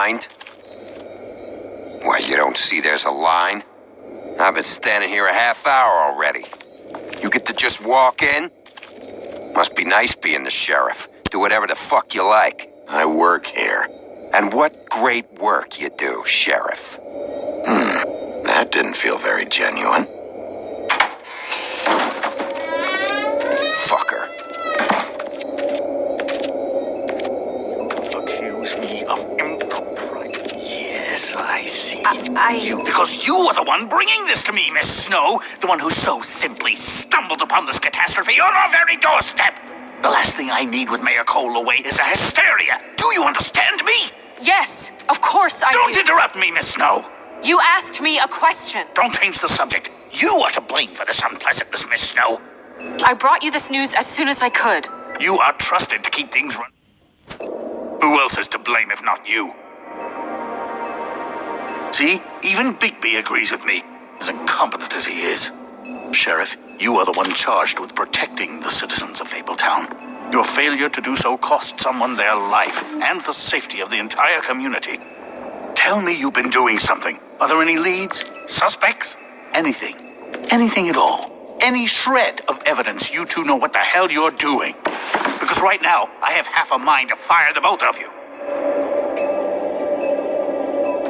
mind? Why, you don't see there's a line? I've been standing here a half hour already. You get to just walk in? Must be nice being the sheriff. Do whatever the fuck you like. I work here. And what great work you do, Sheriff. That didn't feel very genuine. Fucker. Accuse me of impropriety. Yes, I see. Because you are the one bringing this to me, Miss Snow. The one who so simply stumbled upon this catastrophe on our very doorstep. The last thing I need with Mayor Cole away is a hysteria. Do you understand me? Yes, of course I do. Don't interrupt me, Miss Snow. You asked me a question. Don't change the subject. You are to blame for this unpleasantness, Miss Snow. I brought you this news as soon as I could. You are trusted to keep things running. Who else is to blame if not you? See, even Bigby agrees with me, as incompetent as he is. Sheriff, you are the one charged with protecting the citizens of Fabletown. Your failure to do so cost someone their life and the safety of the entire community. Tell me you've been doing something. Are there any leads? Suspects? Anything. Anything at all. Any shred of evidence you two know what the hell you're doing. Because right now, I have half a mind to fire the both of you.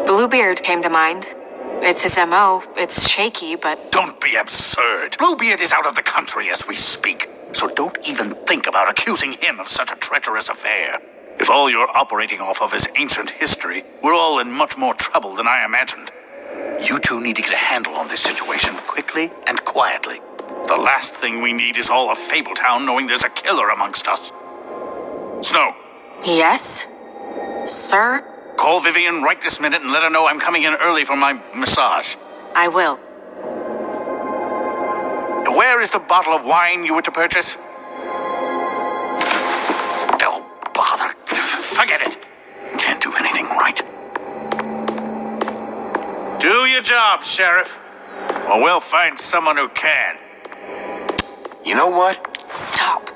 Bluebeard came to mind. It's his MO. It's shaky, but... Don't be absurd. Bluebeard is out of the country as we speak. So don't even think about accusing him of such a treacherous affair. If all you're operating off of is ancient history, we're all in much more trouble than I imagined. You two need to get a handle on this situation quickly and quietly. The last thing we need is all of Fabletown knowing there's a killer amongst us. Snow. Yes? Sir? Call Vivian right this minute and let her know I'm coming in early for my massage. I will. Where is the bottle of wine you were to purchase? Oh, bother. Forget it. Can't do anything right. Do your job, Sheriff. Or we'll find someone who can. You know what? Stop.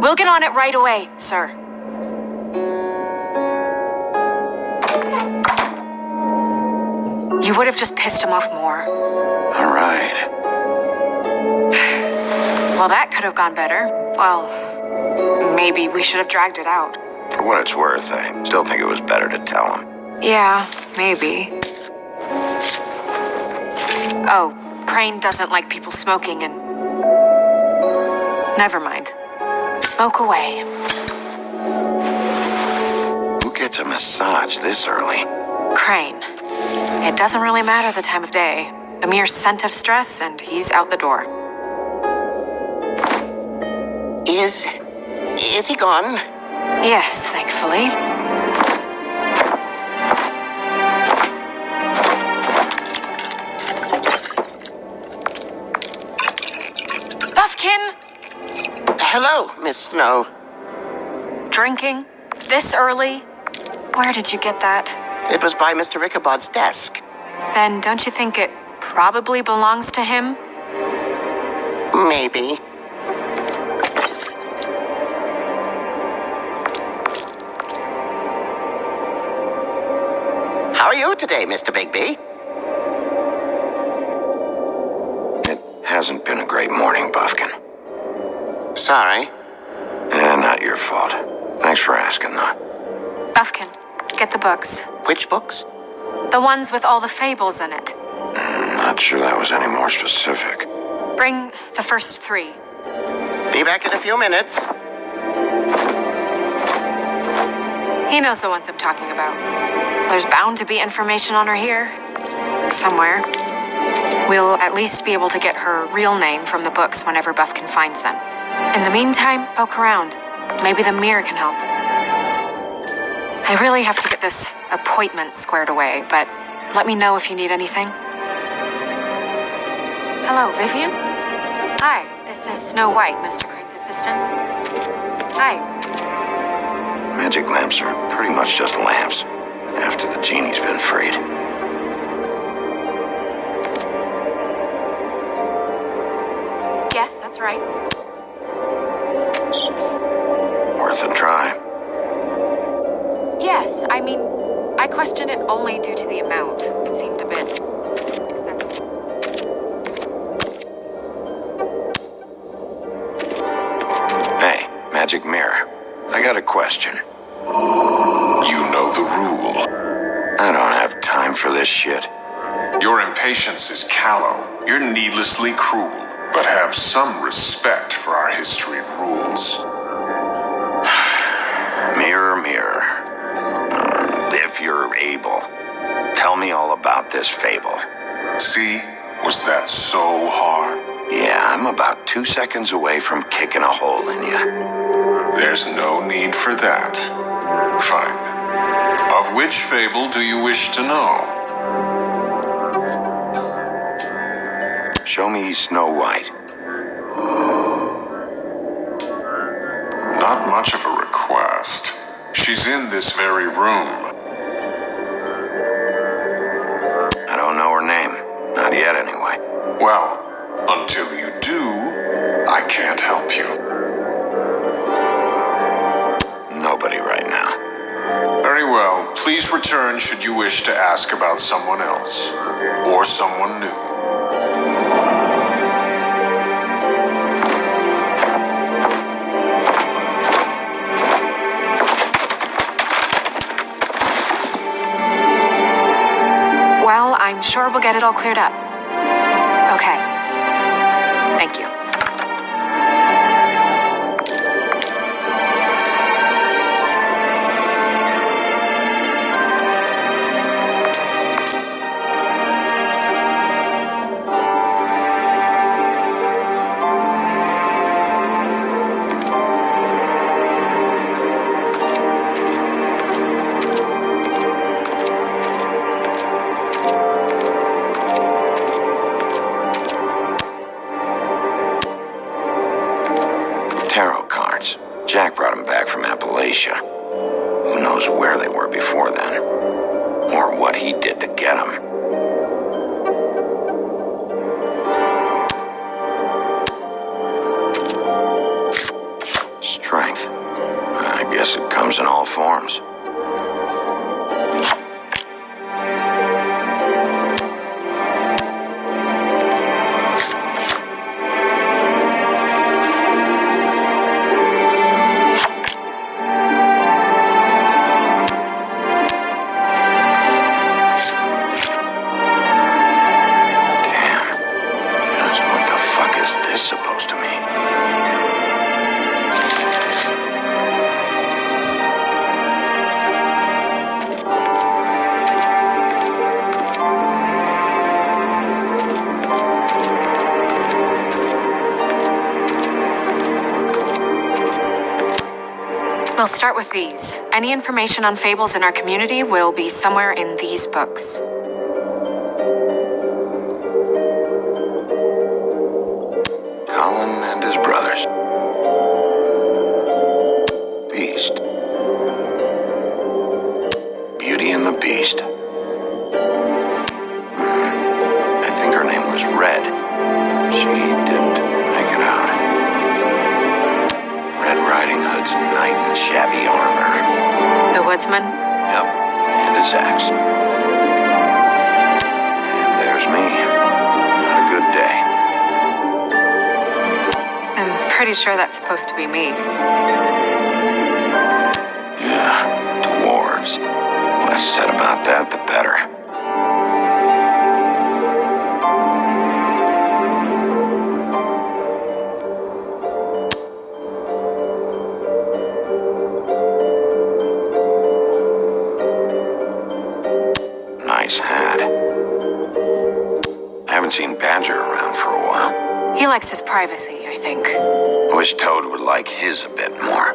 We'll get on it right away, sir. You would have just pissed him off more. All right. Well, that could have gone better. Well, maybe we should have dragged it out. For what it's worth, I still think it was better to tell him. Yeah, maybe. Oh, Crane doesn't like people smoking and... Never mind. Smoke away. Who gets a massage this early? Crane. It doesn't really matter the time of day. A mere scent of stress and he's out the door. Is he gone? Yes, thankfully. Buffkin! Hello, Miss Snow. Drinking? This early? Where did you get that? It was by Mr. Ichabod's desk. Then don't you think it probably belongs to him? Maybe. How are you today, Mr. Bigby? It hasn't been a great morning, Buffkin. Sorry. Not your fault. Thanks for asking, though. Buffkin, get the books. Which books? The ones with all the fables in it. Not sure that was any more specific. Bring the first 3. Be back in a few minutes. He knows the ones I'm talking about. There's bound to be information on her here. Somewhere. We'll at least be able to get her real name from the books whenever Buffkin finds them. In the meantime, poke around. Maybe the mirror can help. I really have to get this appointment squared away, but let me know if you need anything. Hello, Vivian? Hi, this is Snow White, Mr. Crane's assistant. Hi. Magic lamps are pretty much just lamps, after the genie's been freed. Yes, that's right. Worth a try. Yes, I mean, I question it only due to the amount. It seemed a bit excessive. Hey, Magic Mirror. I got a question. You know the rule. I don't have time for this shit. Your impatience is callow. You're needlessly cruel. But have some respect for our history of rules. Mirror, mirror. If you're able, tell me all about this fable. See? Was that so hard? Yeah, I'm about 2 seconds away from kicking a hole in you. There's no need for that. Fine. Of which fable do you wish to know? Show me Snow White. Not much of a request. She's in this very room. I don't know her name. Not yet, anyway. Well, until you do, I can't help you. Nobody right now. Very well. Please return should you wish to ask about someone else. Or someone new. Well, I'm sure we'll get it all cleared up. Okay. Thank you. Tarot cards. Jack brought them back from Appalachia. Who knows where they were before then? Or what he did to get them. Strength. I guess it comes in all forms. Supposed to mean? We'll start with these. Any information on fables in our community will be somewhere in these books. Colin and his brothers. Beast. Beauty and the Beast. I think her name was Red. She didn't make it out. Red Riding Hood's knight in shabby armor. The woodsman? Yep, and his axe. And there's me. Not a good day. I'm pretty sure that's supposed to be me. Yeah, dwarves. Less said about that, the better. Nice hat. I haven't seen Badger around for a while. He likes his privacy, I think. Wish Toad would like his a bit more.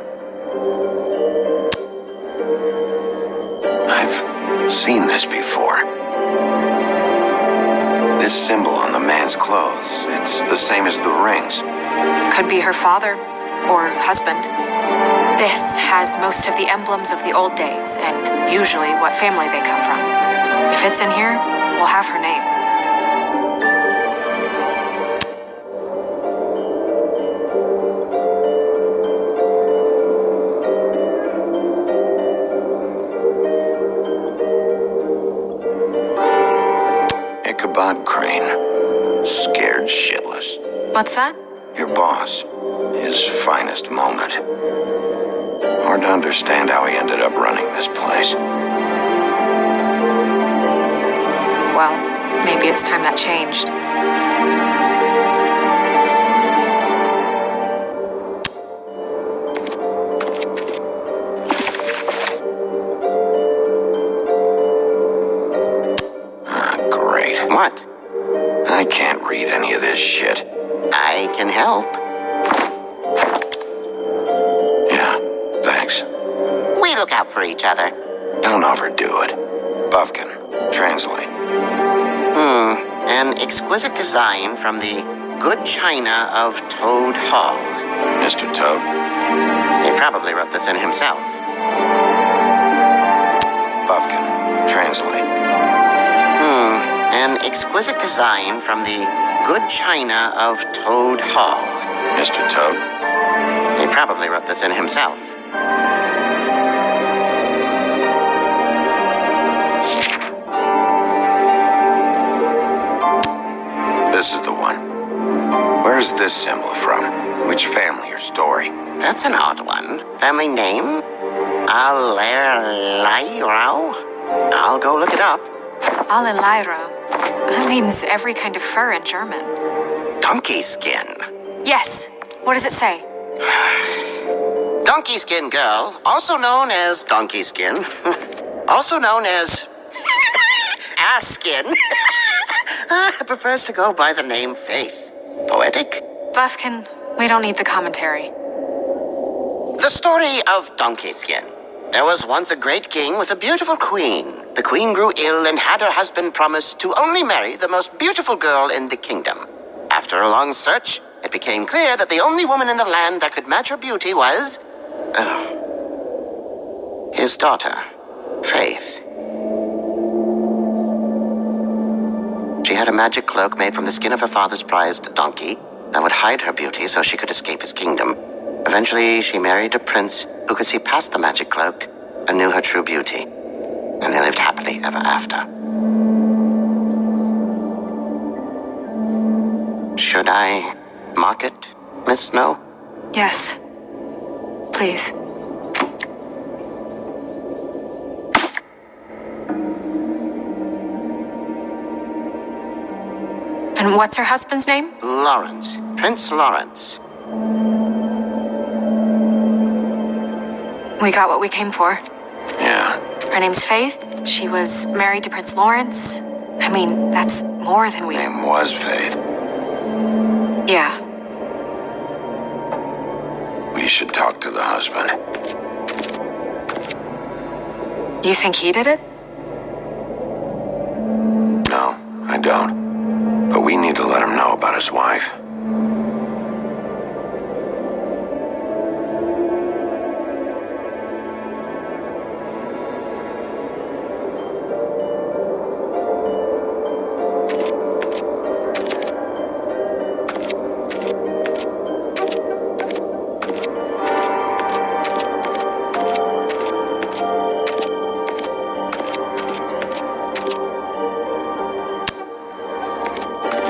I've seen this before. This symbol on the man's clothes, it's the same as the rings. Could be her father or husband. This has most of the emblems of the old days and usually what family they come from. If it's in here, we'll have her name. What's that? Your boss. His finest moment. Hard to understand how he ended up running this place. Well, maybe it's time that changed. Great. What? I can't read any of this shit. I can help. Yeah, thanks. We look out for each other. Don't overdo it. Buffkin, translate. An exquisite design from the good china of Toad Hall. Mr. Toad? He probably wrote this in himself. Buffkin, translate. An exquisite design from the good china of Toad Hall. Mr. Toad? He probably wrote this in himself. This is the one. Where's this symbol from? Which family or story? That's an odd one. Family name? Alairao? I'll go look it up. Alelaira. That means every kind of fur in German. Donkey skin. Yes. What does it say? Donkey skin girl, also known as donkey skin. Also known as ass skin. Prefers to go by the name Faith. Poetic? Buffkin, we don't need the commentary. The story of Donkey Skin. There was once a great king with a beautiful queen. The queen grew ill and had her husband promise to only marry the most beautiful girl in the kingdom. After a long search, it became clear that the only woman in the land that could match her beauty was... his daughter, Faith. She had a magic cloak made from the skin of her father's prized donkey that would hide her beauty so she could escape his kingdom. Eventually, she married a prince who could see past the magic cloak and knew her true beauty. And they lived happily ever after. Should I mark it, Miss Snow? Yes. Please. And what's her husband's name? Lawrence. Prince Lawrence. We got what we came for. Yeah. Her name's Faith. She was married to Prince Lawrence. I mean, that's more than we... Name was Faith. Yeah. We should talk to the husband. You think he did it? No, I don't. But we need to let him know about his wife.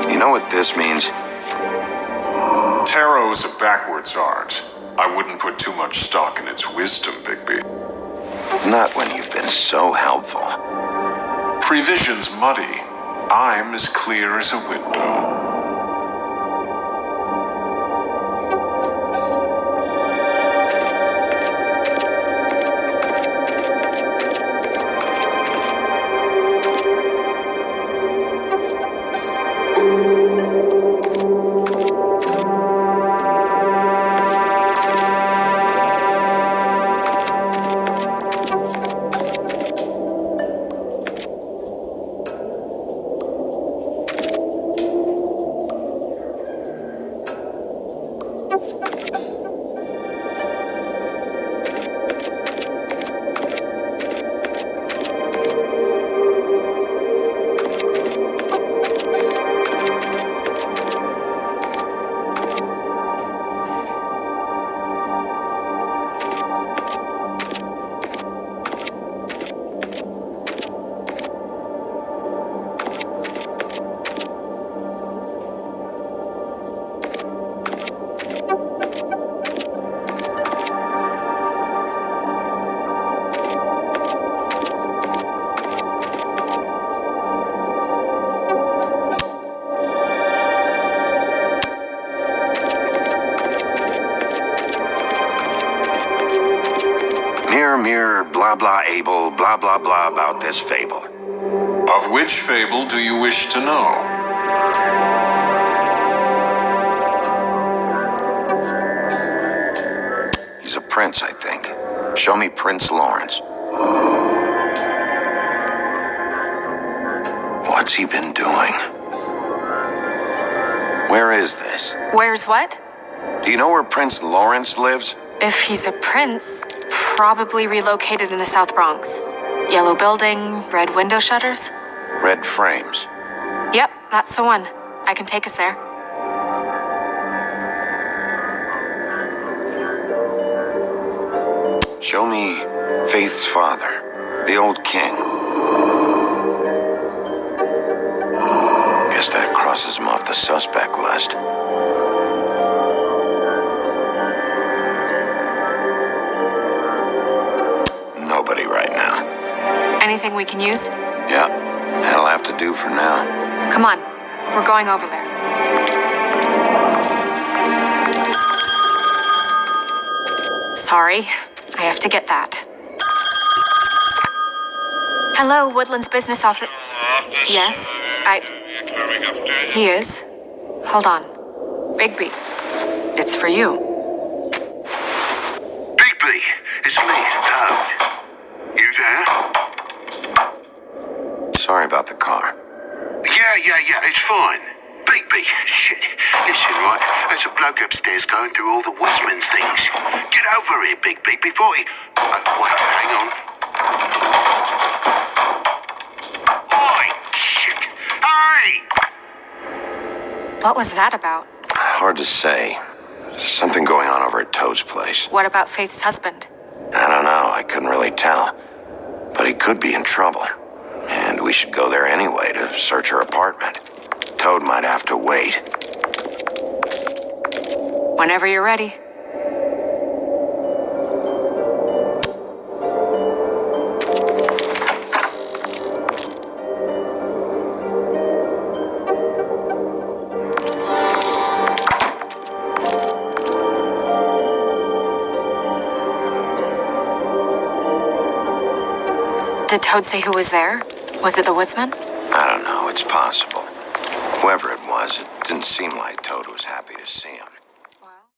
You know what this means? Tarot is a backwards art. I wouldn't put too much stock in its wisdom, Bigby. Not when you've been so helpful. Prevision's muddy. I'm as clear as a window. blah blah able, blah blah blah about this fable. Of which fable do you wish to know? He's a prince, I think. Show me Prince Lawrence. What's he been doing? Where is this? Where's what? Do you know where Prince Lawrence lives? If he's a prince, probably relocated in the South Bronx. Yellow building, red window shutters. Red frames. Yep, that's the one. I can take us there. Show me Faith's father, the old king. Guess that crosses him off the suspect list. Nobody right now. Anything we can use? Yeah, that'll have to do for now. Come on, we're going over there. Sorry, I have to get that. Hello, Woodland's business office. Yes, He is. Hold on. Bigby, it's for you. Bigby, it's me, Toad. You there? Sorry about the car. Yeah, it's fine. Bigby, shit. Listen, right, there's a bloke upstairs going through all the woodsman's things. Get over here, Bigby, before he... wait, hang on. Oi, shit. Hey! What was that about? Hard to say. Something going on over at Toad's place. What about Faith's husband? I don't know. I couldn't really tell. But he could be in trouble. And we should go there anyway to search her apartment. Toad might have to wait. Whenever you're ready. Did Toad say who was there? Was it the woodsman? I don't know. It's possible. Whoever it was, it didn't seem like Toad was happy to see him.